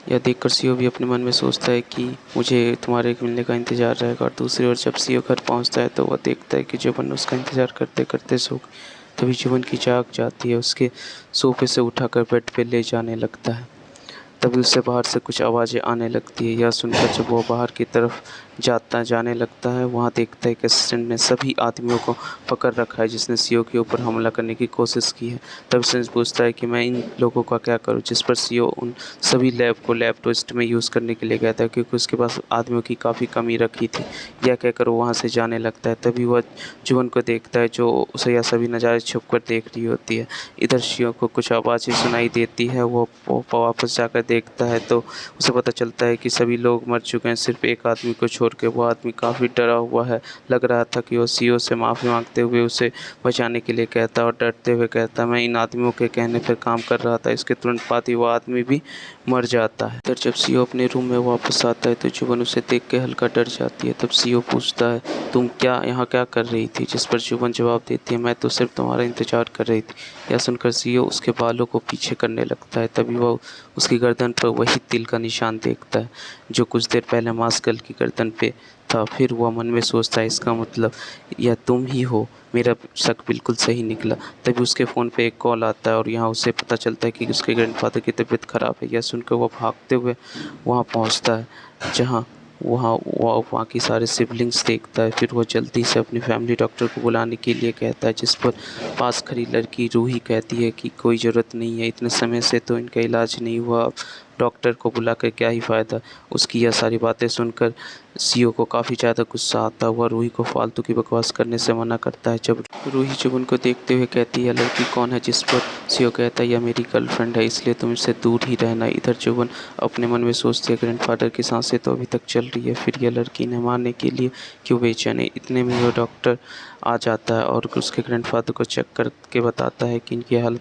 यह देखकर सीओ भी अपने मन में सोचता है कि मुझे तुम्हारे मिलने का इंतज़ार रहेगा। और दूसरी ओर जब सीओ घर पहुंचता है तो वह देखता है कि जुबन उसका इंतज़ार करते करते सो गई। तभी जुबन की जाग जाती है, उसके सोफे से उठाकर बेड पे ले जाने लगता है। तभी उससे बाहर से कुछ आवाज़ें आने लगती है। यह सुनकर जब वो बाहर की तरफ जाने लगता है, वहाँ देखता है कि असिस्टेंट ने सभी आदमियों को पकड़ रखा है जिसने सीओ के ऊपर हमला करने की कोशिश की है। तब असिस्टेंट पूछता है कि मैं इन लोगों का क्या करूं, जिस पर सीओ उन सभी लैब को लैब टेस्ट में यूज़ करने के लिए कहता है, क्योंकि उसके पास आदमियों की काफ़ी कमी रखी थी। यह कहकर वो वहाँ से जाने लगता है। तभी वह जुबन को देखता है जो उसे यह सभी नज़ारे छुप कर देख रही होती है। इधर सीओ को कुछ आवाज़ें सुनाई देती है। वो वापस जाकर देखता है तो उसे पता चलता है कि सभी लोग मर चुके हैं, सिर्फ एक आदमी को छोड़ के। वो आदमी काफ़ी डरा हुआ है। लग रहा था कि वो सीओ से माफ़ी मांगते हुए उसे बचाने के लिए कहता और डरते हुए कहता, मैं इन आदमियों के कहने पर काम कर रहा था। इसके तुरंत बाद ही वो आदमी भी मर जाता है। फिर जब सीओ अपने रूम में वापस आता है तो जुबन उसे देख के हल्का डर जाती है। तब सीओ पूछता है, तुम यहाँ क्या कर रही थी? जिस पर जुबन जवाब देती है, मैं तो सिर्फ तुम्हारा इंतज़ार कर रही थी। यह सुनकर सीओ उसके बालों को पीछे करने लगता है। तभी वह उसकी गर्दन पर वही तिल का निशान देखता है जो कुछ देर पहले मास्कल की गर्दन पे था। फिर वह मन में सोचता है, इसका मतलब यह तुम ही हो। मेरा शक बिल्कुल सही निकला। तभी उसके फ़ोन पे एक कॉल आता है और यहाँ उसे पता चलता है कि उसके ग्रैंडफ़ादर की तबीयत ख़राब है। यह सुनकर वह भागते हुए वहाँ पहुँचता है, जहाँ वहाँ वह बाकी सारे सिबलिंग्स देखता है। फिर वो जल्दी से अपनी फैमिली डॉक्टर को बुलाने के लिए कहता है, जिस पर पास खड़ी लड़की रूही कहती है कि कोई ज़रूरत नहीं है, इतने समय से तो इनका इलाज नहीं हुआ, अब डॉक्टर को बुलाकर क्या ही फ़ायदा। उसकी यह सारी बातें सुनकर सीओ को काफ़ी ज़्यादा गुस्सा आता हुआ रूही को फालतू की बकवास करने से मना करता है। जब रूही जुबन को देखते हुए कहती है, लड़की कौन है? जिस पर सीओ कहता है, यह मेरी गर्लफ्रेंड है, इसलिए तुम इससे दूर ही रहना। इधर जुबन अपने मन में सोचती है, ग्रैंडफादर की सांसें तो अभी तक चल रही है, फिर यह लड़की ने मारने के लिए क्यों बेचैन है। इतने में वह डॉक्टर आ जाता है और उसके ग्रैंडफादर को चेक करके बताता है कि इनकी हालत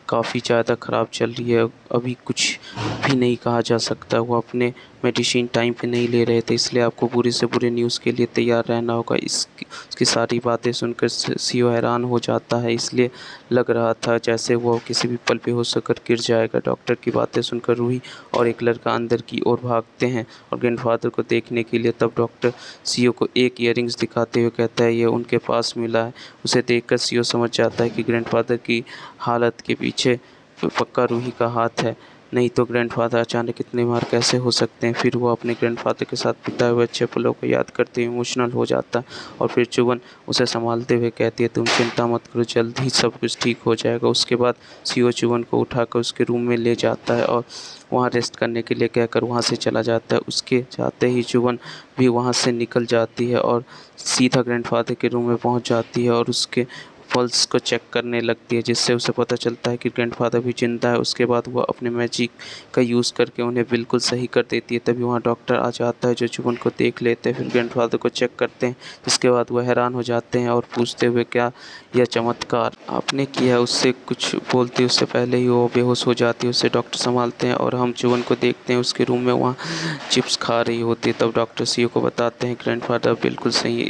काफ़ी ज़्यादा ख़राब चल रही है, अभी कुछ भी नहीं कहा जा सकता। वो अपने मेडिसिन टाइम पे नहीं ले रहे थे, इसलिए आपको बुरे से बुरे न्यूज़ के लिए तैयार रहना होगा। उसकी सारी बातें सुनकर सीओ हैरान हो जाता है, इसलिए लग रहा था जैसे वो किसी भी पल बेहोश होकर गिर जाएगा। डॉक्टर की बातें सुनकर रूही और एक लड़का अंदर की ओर भागते हैं और ग्रैंडफादर को देखने के लिए। तब डॉक्टर सीओ को एक ईयररिंग्स दिखाते हुए कहता है, ये उनके पास मिला है। उसे देखकर सीओ समझ जाता है कि ग्रैंडफादर की हालत के पीछे पक्का रूही का हाथ है, नहीं तो ग्रैंडफादर अचानक इतने बीमार कैसे हो सकते हैं। फिर वो अपने ग्रैंडफादर के साथ बिताए हुए अच्छे पलों को याद करते हुए इमोशनल हो जाता है और फिर जुबन उसे संभालते हुए कहती है, तुम चिंता मत करो, जल्द ही सब कुछ ठीक हो जाएगा। उसके बाद सीओ जुबन को उठाकर उसके रूम में ले जाता है और वहाँ रेस्ट करने के लिए कहकर वहाँ से चला जाता है। उसके जाते ही जुबन भी वहाँ से निकल जाती है और सीधा ग्रैंडफादर के रूम में पहुँच जाती है और उसके पल्स को चेक करने लगती है, जिससे उसे पता चलता है कि ग्रैंडफादर भी जिंदा है। उसके बाद वह अपने मैजिक का यूज़ करके उन्हें बिल्कुल सही कर देती है। तभी वहाँ डॉक्टर आ जाता है जो जुबन को देख लेते हैं, फिर ग्रैंडफादर को चेक करते हैं, जिसके बाद वह हैरान हो जाते हैं और पूछते हुए, क्या यह चमत्कार आपने किया है? उससे कुछ बोलते उससे पहले ही वो बेहोश हो जाती है। उसे डॉक्टर संभालते हैं और हम जुबन को देखते हैं उसके रूम में वहाँ चिप्स खा रही होती है। तब डॉक्टर सीओ को बताते हैं, ग्रैंडफादर बिल्कुल सही है,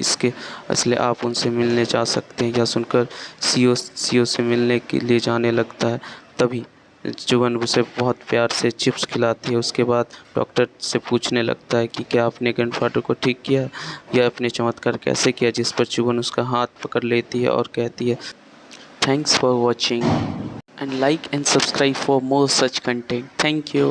इसलिए आप उनसे मिलने जा सकते हैं। यह सुनकर सीओ से मिलने के लिए जाने लगता है। तभी जुबन उसे बहुत प्यार से चिप्स खिलाती है। उसके बाद डॉक्टर से पूछने लगता है कि क्या आपने ग्रैंडफादर को ठीक किया, या अपने चमत्कार कैसे किया, जिस पर जुबन उसका हाथ पकड़ लेती है और कहती है, thanks for watching and like and subscribe for more such content. Thank you.